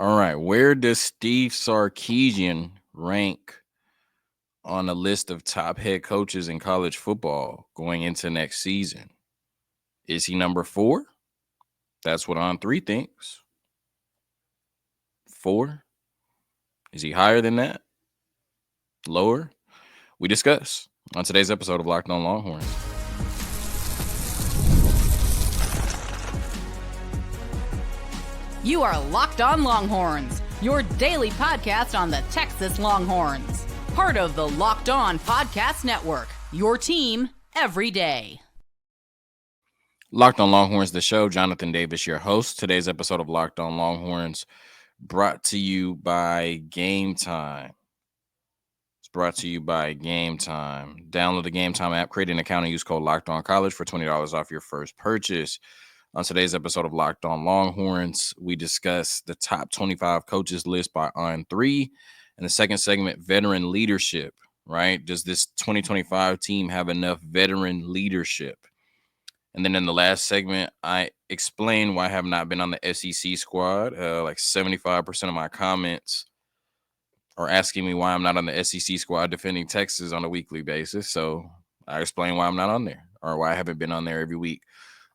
All right. Where does Steve Sarkisian rank on the list of top head coaches in college football going into next season? Is he number 4? That's what On Three thinks. 4? Is he higher than that? Lower? We discuss on today's episode of Locked On Longhorns. You are Locked On Longhorns, your daily podcast on the Texas Longhorns. Part of the Locked On Podcast Network, your team every day. Locked On Longhorns, the show. Jonathan Davis, your host. Today's episode of Locked On Longhorns brought to you by Game Time. It's brought to you by Game Time. Download the Game Time app, create an account, and use code Locked On College for $20 off your first purchase. On today's episode of Locked On Longhorns, we discuss the top 25 coaches list by On3. In the second segment, veteran leadership, right? Does this 2025 team have enough veteran leadership? And then in the last segment, I explain why I have not been on the SEC squad. Like 75% of my comments are asking me why I'm not on the SEC squad defending Texas on a weekly basis. So I explain why I'm not on there or why I haven't been on there every week.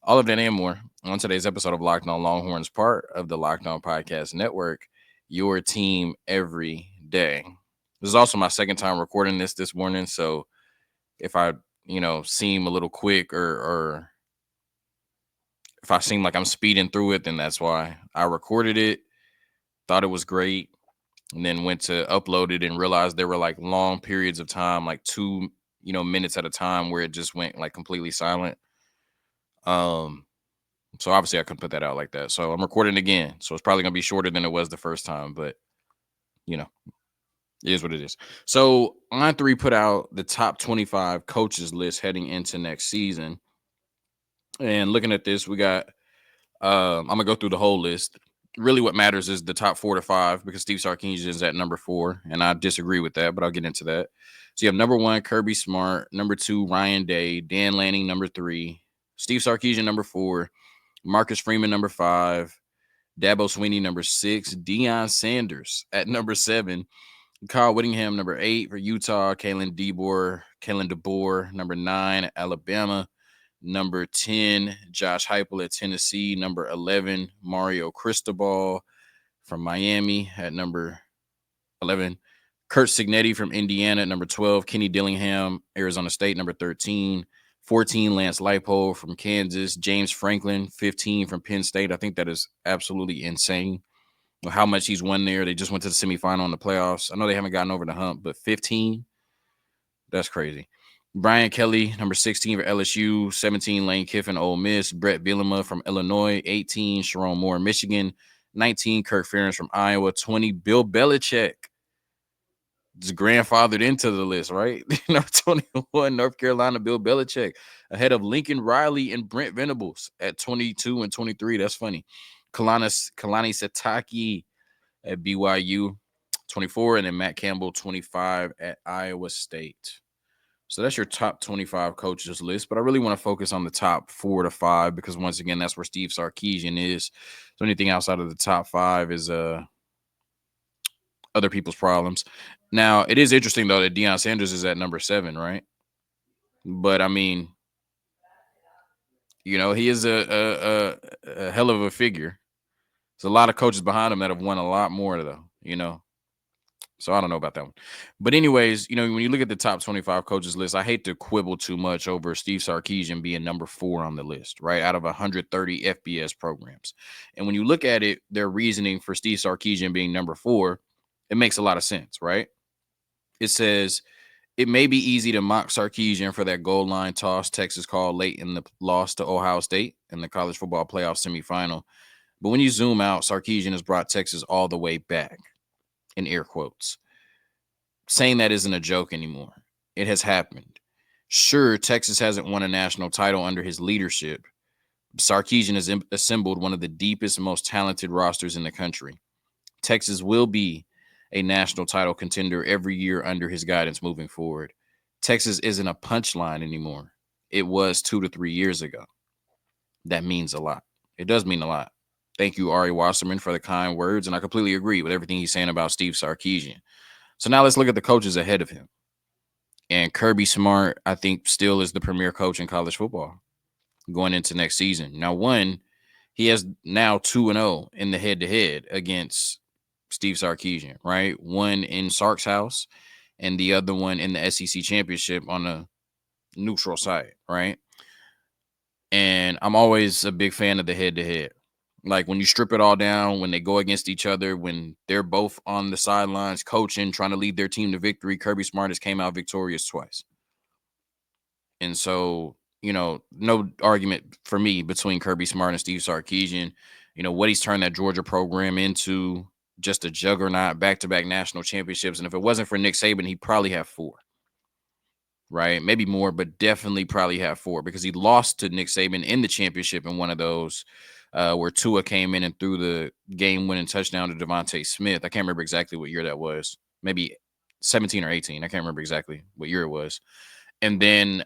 All of that and more on today's episode of Locked On Longhorns, part of the Locked On Podcast Network, your team every day. This is also my second time recording this morning, so if I, seem a little quick or if I seem like I'm speeding through it, then that's why. I recorded it, thought it was great, and then went to upload it and realized there were like long periods of time, like 2, minutes at a time where it just went like completely silent. So obviously I couldn't put that out like that. So I'm recording again. So it's probably gonna be shorter than it was the first time, but it is what it is. So On3 put out the top 25 coaches list heading into next season. And looking at this, we got I'm gonna go through the whole list. Really what matters is the top 4 to 5 because Steve Sarkisian is at number 4, and I disagree with that, but I'll get into that. So you have number 1, Kirby Smart, number 2, Ryan Day, Dan Lanning, number 3, Steve Sarkisian, number 4, Marcus Freeman, number 5, Dabo Swinney, number 6, Deion Sanders at number 7, Kyle Whittingham, number 8 for Utah, Kalen DeBoer, number 9, Alabama, number 10, Josh Heupel at Tennessee, number 11, Mario Cristobal from Miami at number 11, Kurt Signetti from Indiana at number 12, Kenny Dillingham, Arizona State, number 13, 14, Lance Leipold from Kansas, James Franklin, 15 from Penn State. I think that is absolutely insane how much he's won there. They just went to the semifinal in the playoffs. I know they haven't gotten over the hump, but 15, that's crazy. Brian Kelly, number 16 for LSU, 17, Lane Kiffin, Ole Miss, Brett Bielema from Illinois, 18, Sharon Moore, Michigan, 19, Kirk Ferentz from Iowa, 20, Bill Belichick. Just grandfathered into the list, right? Number 21, North Carolina, Bill Belichick, ahead of Lincoln Riley and Brent Venables at 22 and 23. That's funny. Kalani Sitake at BYU, 24, and then Matt Campbell, 25 at Iowa State. So that's your top 25 coaches list, but I really want to focus on the top 4 to 5 because once again, that's where Steve Sarkisian is. So anything outside of the top 5 is other people's problems. Now, it is interesting, though, that Deion Sanders is at number 7, right? But, I mean, he is a hell of a figure. There's a lot of coaches behind him that have won a lot more, though, So I don't know about that one. But anyways, when you look at the top 25 coaches list, I hate to quibble too much over Steve Sarkisian being number 4 on the list, right? Out of 130 FBS programs. And when you look at it, their reasoning for Steve Sarkisian being number 4, it makes a lot of sense, right? It says, it may be easy to mock Sarkisian for that goal line toss Texas called late in the loss to Ohio State in the college football playoff semifinal. But when you zoom out, Sarkisian has brought Texas all the way back, in air quotes. Saying that isn't a joke anymore. It has happened. Sure, Texas hasn't won a national title under his leadership. Sarkisian has assembled one of the deepest and most talented rosters in the country. Texas will be a national title contender every year under his guidance moving forward. Texas isn't a punchline anymore. It was 2 to 3 years ago. That means a lot. It does mean a lot. Thank you, Ari Wasserman, for the kind words. And I completely agree with everything he's saying about Steve Sarkisian. So now let's look at the coaches ahead of him. And Kirby Smart, I think, still is the premier coach in college football going into next season. Now, one, he has now 2-0 in the head to head against Steve Sarkisian, right? One in Sark's house and the other one in the SEC championship on a neutral site, right? And I'm always a big fan of the head to head. Like when you strip it all down, when they go against each other, when they're both on the sidelines coaching, trying to lead their team to victory, Kirby Smart has came out victorious twice. And so, no argument for me between Kirby Smart and Steve Sarkisian. What he's turned that Georgia program into, just a juggernaut, back-to-back national championships. And if it wasn't for Nick Saban, he'd probably have 4, right? Maybe more, but definitely probably have 4, because he lost to Nick Saban in the championship in one of those where Tua came in and threw the game-winning touchdown to Devontae Smith. I can't remember exactly what year that was. Maybe 17 or 18. I can't remember exactly what year it was. And then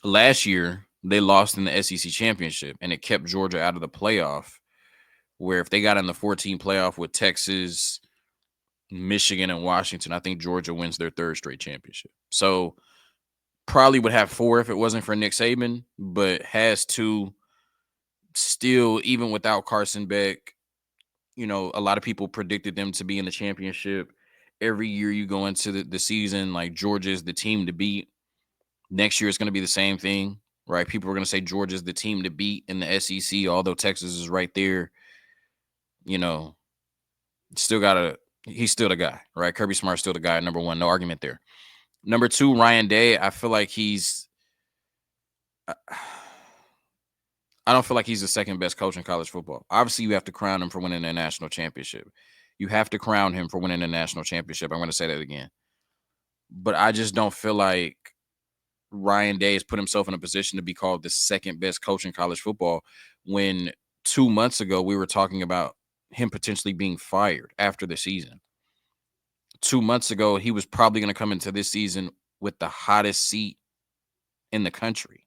last year, they lost in the SEC championship, and it kept Georgia out of the playoff, where if they got in the 14 playoff with Texas, Michigan, and Washington, I think Georgia wins their 3rd straight championship. So probably would have 4 if it wasn't for Nick Saban, but has 2 still, even without Carson Beck. A lot of people predicted them to be in the championship. Every year you go into the season, like Georgia is the team to beat. Next year, it's going to be the same thing, right? People are going to say Georgia's the team to beat in the SEC, although Texas is right there. You know, still got to, he's still the guy, right? Kirby Smart's still the guy, number 1, no argument there. Number 2, Ryan Day, I feel like I don't feel like he's the second best coach in college football. Obviously, you have to crown him for winning a national championship. You have to crown him for winning a national championship. I'm going to say that again. But I just don't feel like Ryan Day has put himself in a position to be called the second best coach in college football when 2 months ago we were talking about him potentially being fired after the season. 2 months ago, he was probably going to come into this season with the hottest seat in the country.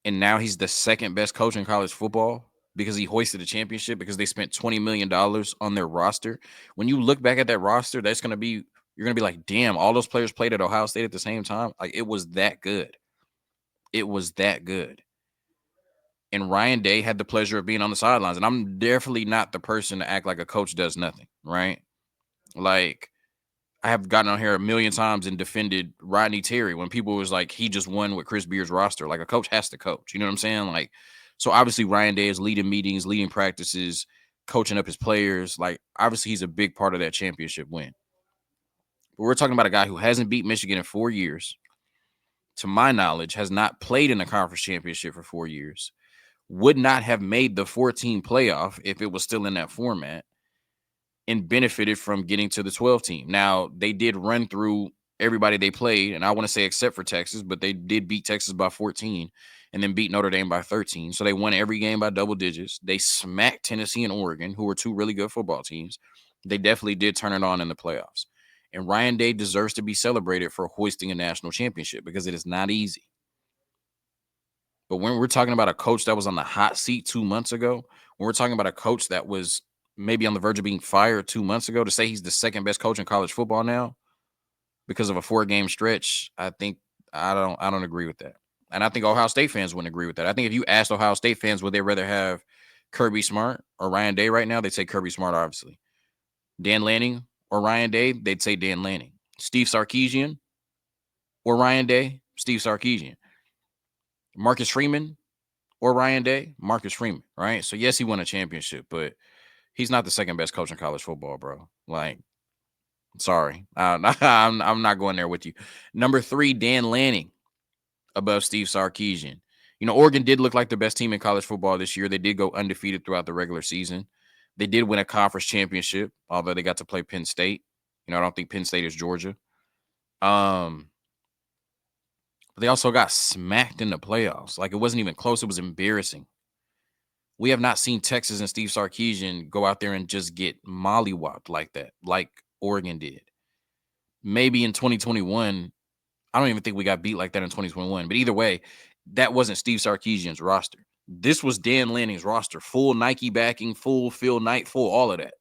And now he's the second best coach in college football because he hoisted a championship because they spent $20 million on their roster. When you look back at that roster, you're going to be like, damn, all those players played at Ohio State at the same time. Like, it was that good. It was that good. And Ryan Day had the pleasure of being on the sidelines. And I'm definitely not the person to act like a coach does nothing, right? Like, I have gotten on here a million times and defended Rodney Terry when people was like, he just won with Chris Beard's roster. Like, a coach has to coach. You know what I'm saying? Like, so obviously Ryan Day is leading meetings, leading practices, coaching up his players. Like, obviously he's a big part of that championship win. But we're talking about a guy who hasn't beat Michigan in 4 years. To my knowledge, has not played in a conference championship for 4 years. Would not have made the 14 playoff if it was still in that format, and benefited from getting to the 12 team. Now, they did run through everybody they played, and I want to say except for Texas, but they did beat Texas by 14 and then beat Notre Dame by 13. So they won every game by double digits. They smacked Tennessee and Oregon, who were 2 really good football teams. They definitely did turn it on in the playoffs. And Ryan Day deserves to be celebrated for hoisting a national championship because it is not easy. But when we're talking about a coach that was on the hot seat 2 months ago, when we're talking about a coach that was maybe on the verge of being fired 2 months ago, to say he's the second best coach in college football now because of a 4-game stretch, I think I don't agree with that. And I think Ohio State fans wouldn't agree with that. I think if you asked Ohio State fans, would they rather have Kirby Smart or Ryan Day right now, they'd say Kirby Smart, obviously. Dan Lanning or Ryan Day, they'd say Dan Lanning. Steve Sarkisian or Ryan Day, Steve Sarkisian. Marcus Freeman or Ryan Day, Marcus Freeman, right? So yes, he won a championship, but he's not the second best coach in college football, bro. Like, sorry. I'm not going there with you. Number 3, Dan Lanning above Steve Sarkisian. Oregon did look like the best team in college football this year. They did go undefeated throughout the regular season. They did win a conference championship, although they got to play Penn State. I don't think Penn State is Georgia. But they also got smacked in the playoffs. Like, it wasn't even close. It was embarrassing. We have not seen Texas and Steve Sarkisian go out there and just get mollywopped like that, like Oregon did. Maybe in 2021, I don't even think we got beat like that in 2021. But either way, that wasn't Steve Sarkisian's roster. This was Dan Lanning's roster, full Nike backing, full Phil Knight, full all of that.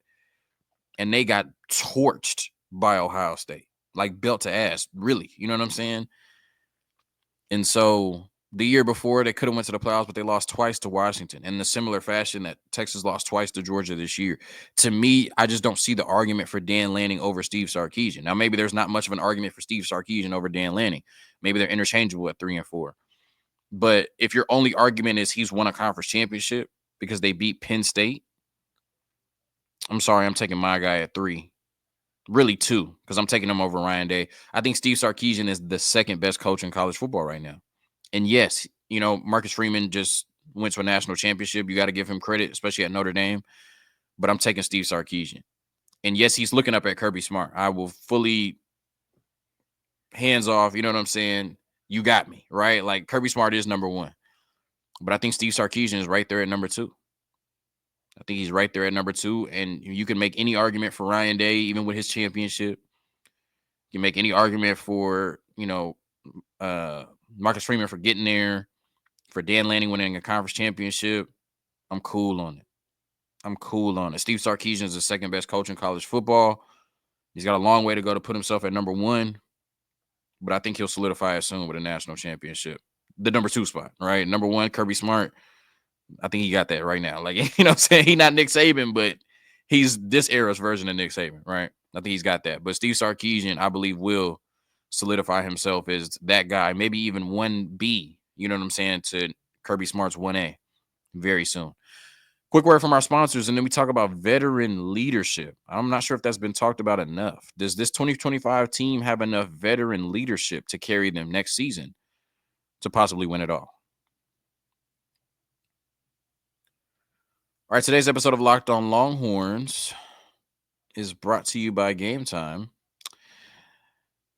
And they got torched by Ohio State, like belt to ass, really. You know what I'm saying? And so the year before, they could have went to the playoffs, but they lost twice to Washington in a similar fashion that Texas lost twice to Georgia this year. To me, I just don't see the argument for Dan Lanning over Steve Sarkisian. Now, maybe there's not much of an argument for Steve Sarkisian over Dan Lanning. Maybe they're interchangeable at 3 and 4. But if your only argument is he's won a conference championship because they beat Penn State, I'm sorry, I'm taking my guy at 3. Really 2, because I'm taking him over Ryan Day. I think Steve Sarkisian is the second best coach in college football right now. And yes, Marcus Freeman just went to a national championship. You got to give him credit, especially at Notre Dame. But I'm taking Steve Sarkisian. And yes, he's looking up at Kirby Smart. I will fully hands off. You know what I'm saying? You got me, right? Like Kirby Smart is number 1. But I think Steve Sarkisian is right there at number 2. I think he's right there at number 2. And you can make any argument for Ryan Day, even with his championship. You can make any argument for, Marcus Freeman for getting there, for Dan Lanning winning a conference championship. I'm cool on it. Steve Sarkisian is the second best coach in college football. He's got a long way to go to put himself at number 1, but I think he'll solidify it soon with a national championship. The number 2 spot, right? Number 1, Kirby Smart. I think he got that right now. Like, you know what I'm saying? He's not Nick Saban, but he's this era's version of Nick Saban, right? I think he's got that. But Steve Sarkisian, I believe, will solidify himself as that guy, maybe even 1B, you know what I'm saying, to Kirby Smart's 1A very soon. Quick word from our sponsors, and then we talk about veteran leadership. I'm not sure if that's been talked about enough. Does this 2025 team have enough veteran leadership to carry them next season to possibly win it all? All right, today's episode of Locked On Longhorns is brought to you by Game Time.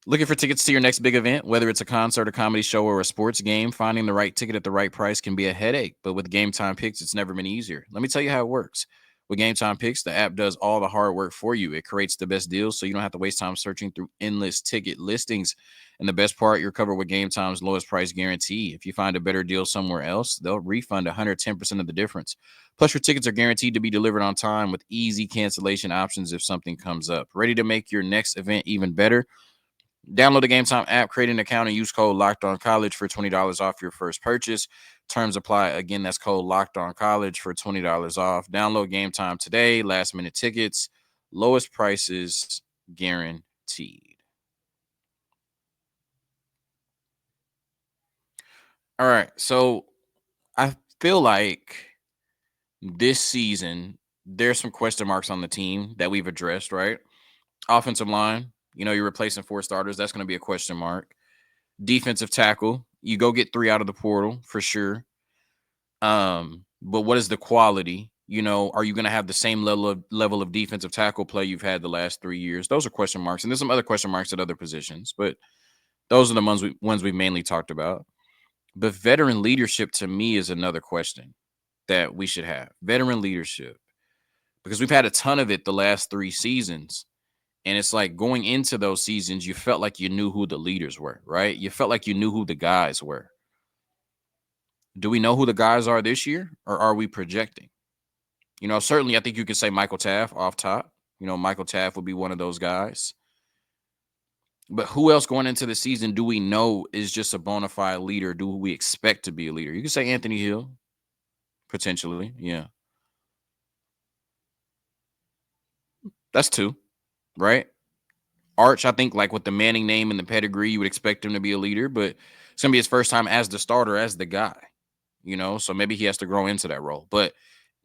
Looking for tickets to your next big event, whether it's a concert, a comedy show, or a sports game, finding the right ticket at the right price can be a headache. But with Game Time Picks, it's never been easier. Let me tell you how it works. With Game Time Picks, the app does all the hard work for you. It creates the best deals so you don't have to waste time searching through endless ticket listings. And the best part, you're covered with Game Time's lowest price guarantee. If you find a better deal somewhere else, they'll refund 110% of the difference. Plus, your tickets are guaranteed to be delivered on time with easy cancellation options if something comes up. Ready to make your next event even better? Download the Game Time app, create an account, and use code LOCKEDONCollege for $20 off your first purchase. Terms apply. Again, that's code LOCKEDONCollege for $20 off. Download Game Time today. Last-minute tickets, lowest prices guaranteed. All right, so I feel like this season there's some question marks on the team that we've addressed, right? Offensive line. You're replacing 4 starters. That's going to be a question mark. Defensive tackle. You go get 3 out of the portal for sure. But what is the quality? Are you going to have the same level of defensive tackle play you've had the last 3 years? Those are question marks. And there's some other question marks at other positions. But those are the ones we've mainly talked about. But veteran leadership to me is another question that we should have. Veteran leadership. Because we've had a ton of it the last 3 seasons. And it's like going into those seasons, you felt like you knew who the leaders were, right? You felt like you knew who the guys were. Do we know who the guys are this year, or are we projecting? Certainly I think you could say Michael Taft off top. Michael Taft would be one of those guys. But who else going into the season do we know is just a bona fide leader? Do we expect to be a leader? You could say Anthony Hill, potentially. Yeah. That's 2. Right? Arch, I think, like with the Manning name and the pedigree, you would expect him to be a leader, but it's going to be his first time as the starter, as the guy, so maybe he has to grow into that role. But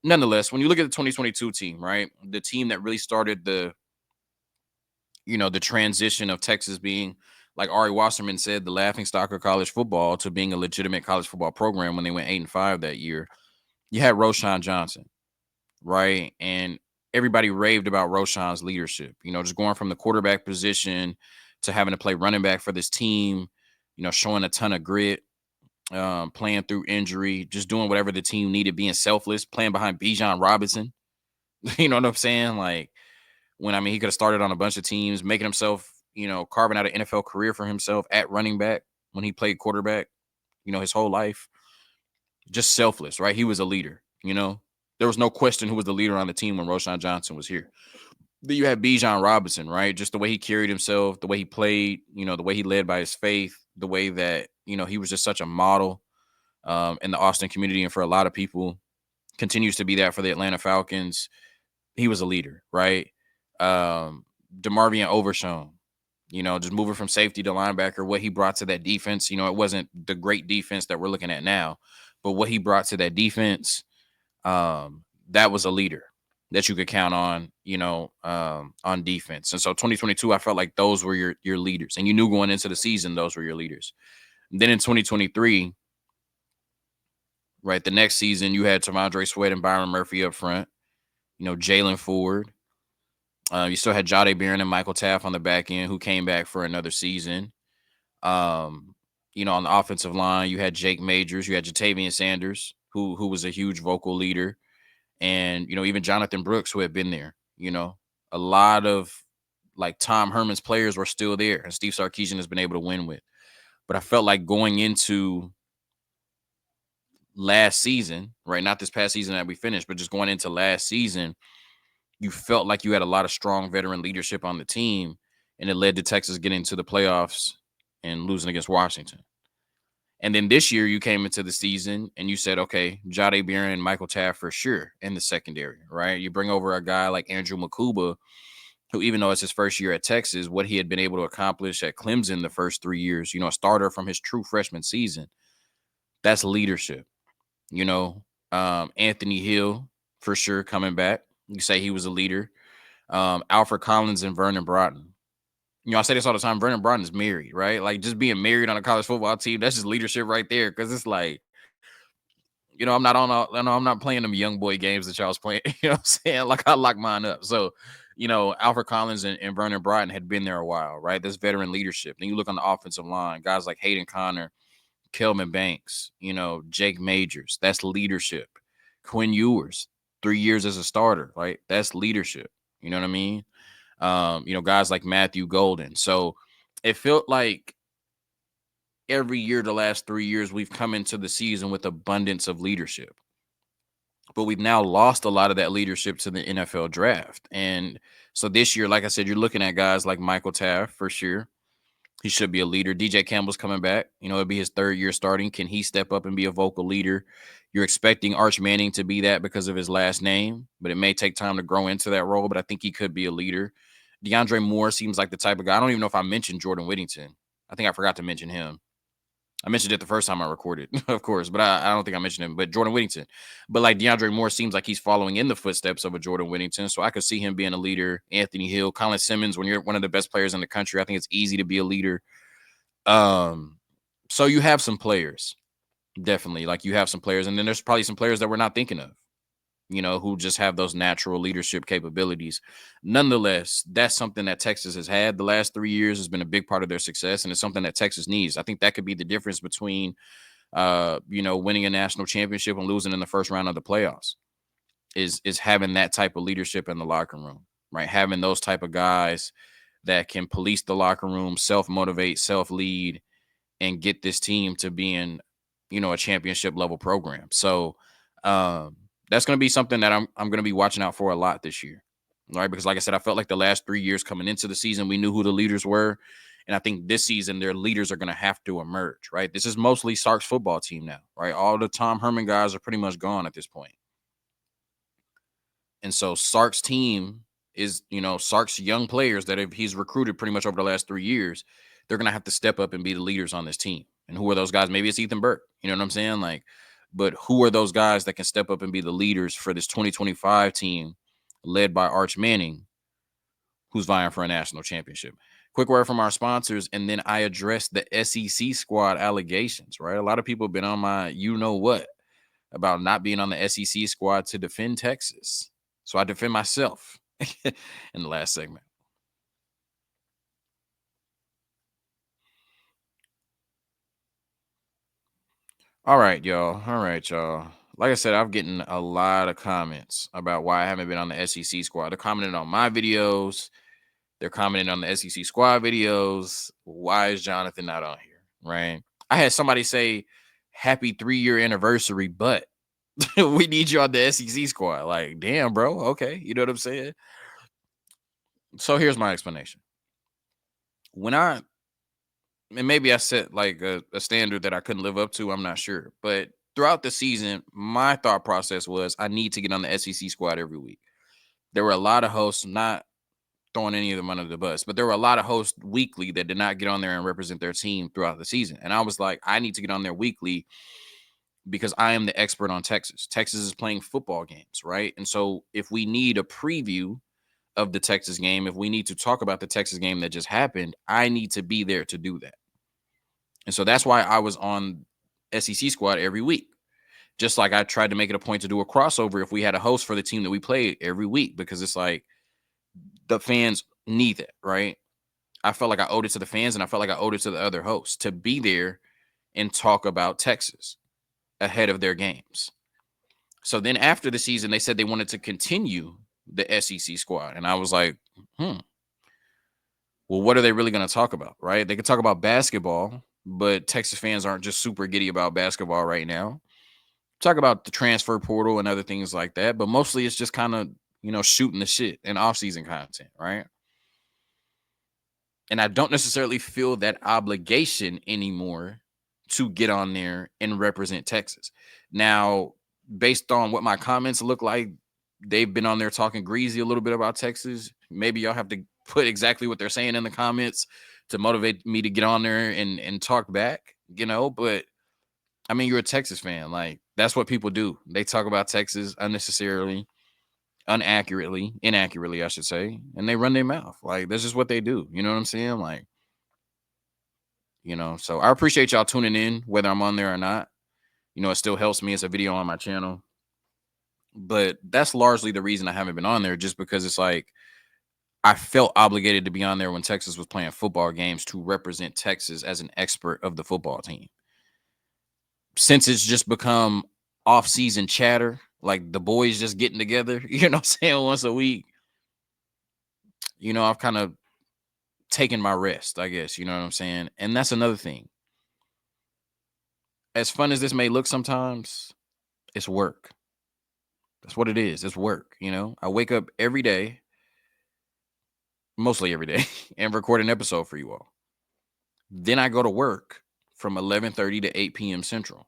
nonetheless, when you look at the 2022 team, right, the team that really started the transition of Texas being, like Ari Wasserman said, the laughingstock of college football to being a legitimate college football program when they went 8-5 that year, you had Roschon Johnson, right? And everybody raved about Roschon's leadership, just going from the quarterback position to having to play running back for this team, showing a ton of grit, playing through injury, just doing whatever the team needed, being selfless, playing behind Bijan Robinson. You know what I'm saying? Like he could have started on a bunch of teams, making himself, carving out an NFL career for himself at running back when he played quarterback, his whole life. just selfless, right? He was a leader, you know. There was no question who was the leader on the team when Roshan Johnson was here. Then you had Bijan Robinson, right? Just the way he carried himself, the way he played, you know, the way he led by his faith, the way that, you know, he was just such a model in the Austin community. And for a lot of people, continues to be that for the Atlanta Falcons. He was a leader, right? DeMarvion Overshown, you know, just moving from safety to linebacker, what he brought to that defense. You know, it wasn't the great defense that we're looking at now, but what he brought to that defense, that was a leader that you could count on, you know, on defense. And so 2022, I felt like those were your leaders. And you knew going into the season, those were your leaders. And then in 2023, right, the next season, you had Tamondre Sweat and Byron Murphy up front, you know, Jalen Ford. You still had Jade Barron and Michael Taft on the back end, who came back for another season. Um, you know, on the offensive line, you had Jake Majors, you had Jatavian Sanders, who was a huge vocal leader, and you know, even Jonathan Brooks, who had been there. You know, a lot of like Tom Herman's players were still there, and Steve Sarkisian has been able to win with. But I felt like going into last season, right? Not this past season that we finished, but just going into last season, you felt like you had a lot of strong veteran leadership on the team, and it led to Texas getting to the playoffs and losing against Washington. And then this year, you came into the season and you said, okay, Jade Barron and Michael Taft for sure in the secondary, right? You bring over a guy like Andrew Makuba, who, even though it's his first year at Texas, what he had been able to accomplish at Clemson the first 3 years, you know, a starter from his true freshman season, that's leadership. You know, Anthony Hill for sure coming back. You say he was a leader. Alfred Collins and Vernon Broughton. You know, I say this all the time. Vernon Broughton is married, right? Like just being married on a college football team, that's just leadership right there. Because it's like, you know, I'm not playing them young boy games that y'all was playing. You know what I'm saying? Like I lock mine up. So, you know, Alfred Collins and Vernon Broughton had been there a while, right? That's veteran leadership. Then you look on the offensive line, guys like Hayden Connor, Kelvin Banks, you know, Jake Majors. That's leadership. Quinn Ewers, 3 years as a starter, right? That's leadership. You know what I mean? You know, guys like Matthew Golden. So it felt like every year, the last 3 years, we've come into the season with abundance of leadership. But we've now lost a lot of that leadership to the NFL draft. And so this year, like I said, you're looking at guys like Michael Taft for sure. He should be a leader. DJ Campbell's coming back. You know, it'll be his third year starting. Can he step up and be a vocal leader? You're expecting Arch Manning to be that because of his last name, but it may take time to grow into that role. But I think he could be a leader. DeAndre Moore seems like the type of guy. I don't even know if I mentioned Jordan Whittington. I think I forgot to mention him. I mentioned it the first time I recorded, of course, but I don't think I mentioned him. But Jordan Whittington. But like DeAndre Moore seems like he's following in the footsteps of a Jordan Whittington. So I could see him being a leader. Anthony Hill, Colin Simmons, when you're one of the best players in the country, I think it's easy to be a leader. So you have some players, definitely. Like you have some players, and then there's probably some players that we're not thinking of, you know, who just have those natural leadership capabilities. Nonetheless, that's something that Texas has had the last 3 years, has been a big part of their success, and it's something that Texas needs. I think that could be the difference between you know, winning a national championship and losing in the first round of the playoffs is having that type of leadership in the locker room, right? Having those type of guys that can police the locker room, self-motivate, self-lead, and get this team to being, you know, a championship level program. So that's going to be something that I'm going to be watching out for a lot this year, right? Because like I said, I felt like the last 3 years coming into the season, we knew who the leaders were. And I think this season, their leaders are going to have to emerge, right? This is mostly Sark's football team now, right? All the Tom Herman guys are pretty much gone at this point. And so Sark's team is, you know, Sark's young players that he's recruited pretty much over the last 3 years. They're going to have to step up and be the leaders on this team. And who are those guys? Maybe it's Ethan Burke. You know what I'm saying? Like, but who are those guys that can step up and be the leaders for this 2025 team led by Arch Manning, who's vying for a national championship? Quick word from our sponsors, and then I address the SEC squad allegations, right? A lot of people have been on my you know what about not being on the SEC squad to defend Texas. So I defend myself in the last segment. All right, y'all. All right, y'all. Like I said, I'm getting a lot of comments about why I haven't been on the SEC squad. They're commenting on my videos. They're commenting on the SEC squad videos. Why is Jonathan not on here? Right. I had somebody say happy 3-year anniversary, but we need you on the SEC squad. Like, damn, bro. Okay. You know what I'm saying? So here's my explanation. When I, and maybe I set like a standard that I couldn't live up to, I'm not sure. But throughout the season, my thought process was I need to get on the SEC squad every week. There were a lot of hosts, not throwing any of them under the bus, but there were a lot of hosts weekly that did not get on there and represent their team throughout the season. And I was like, I need to get on there weekly because I am the expert on Texas. Texas is playing football games, right? And so if we need a preview of the Texas game, if we need to talk about the Texas game that just happened, I need to be there to do that. And so that's why I was on SEC squad every week. Just like I tried to make it a point to do a crossover if we had a host for the team that we played every week, because it's like the fans need it, right? I felt like I owed it to the fans, and I felt like I owed it to the other hosts to be there and talk about Texas ahead of their games. So then after the season, they said they wanted to continue the SEC squad. And I was like, well, what are they really going to talk about, right? They could talk about basketball, but Texas fans aren't just super giddy about basketball right now. Talk about the transfer portal and other things like that, but mostly it's just kind of, shooting the shit and off-season content, right? And I don't necessarily feel that obligation anymore to get on there and represent Texas. Now, based on what my comments look like, they've been on there talking greasy a little bit about Texas. Maybe y'all have to put exactly what they're saying in the comments to motivate me to get on there and talk back, but I mean, you're a Texas fan. Like, that's what people do. They talk about Texas unnecessarily, inaccurately, I should say, and they run their mouth. Like, that's just what they do. You know what I'm saying? Like, so I appreciate y'all tuning in, whether I'm on there or not. It still helps me as a video on my channel. But that's largely the reason I haven't been on there, just because it's like I felt obligated to be on there when Texas was playing football games to represent Texas as an expert of the football team. Since it's just become off-season chatter, like the boys just getting together, once a week, I've kind of taken my rest, I guess, you know what I'm saying? And that's another thing. As fun as this may look sometimes, it's work. That's what it is. It's work, I wake up every day, mostly every day, and record an episode for you all. Then I go to work from 11:30 to 8 p.m. Central,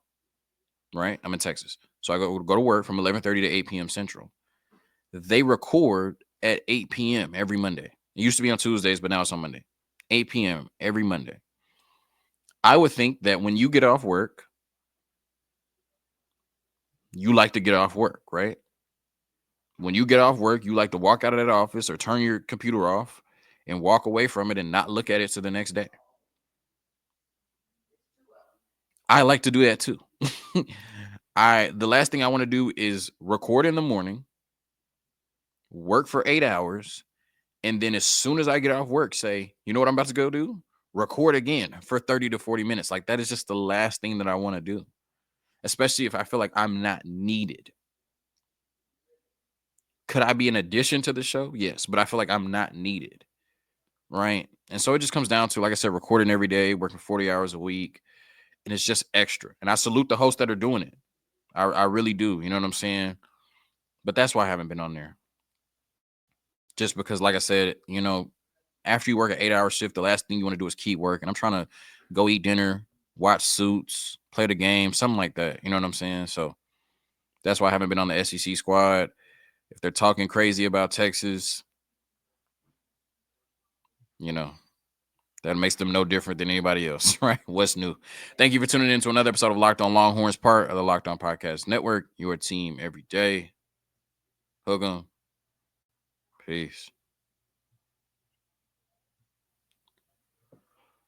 right? I'm in Texas. So I go to work from 11:30 to 8 p.m. Central. They record at 8 p.m. every Monday. It used to be on Tuesdays, but now it's on Monday. 8 p.m. every Monday. I would think that when you get off work, you like to get off work, right? When you get off work, you like to walk out of that office or turn your computer off and walk away from it and not look at it to the next day. I like to do that too. The last thing I want to do is record in the morning, work for 8 hours, and then as soon as I get off work, say, you know what I'm about to go do? Record again for 30 to 40 minutes. Like, that is just the last thing that I want to do, especially if I feel like I'm not needed. Could I be an addition to the show? Yes, but I feel like I'm not needed, right? And so it just comes down to, like I said, recording every day, working 40 hours a week, and it's just extra. And I salute the hosts that are doing it. I really do. You know what I'm saying? But that's why I haven't been on there. Just because, like I said, after you work an 8-hour shift, the last thing you want to do is keep working. I'm trying to go eat dinner, watch Suits, play the game, something like that. You know what I'm saying? So that's why I haven't been on the SEC squad. If they're talking crazy about Texas, that makes them no different than anybody else, right? What's new? Thank you for tuning in to another episode of Locked On Longhorns, part of the Locked On Podcast Network, your team every day. Hook 'em. Peace.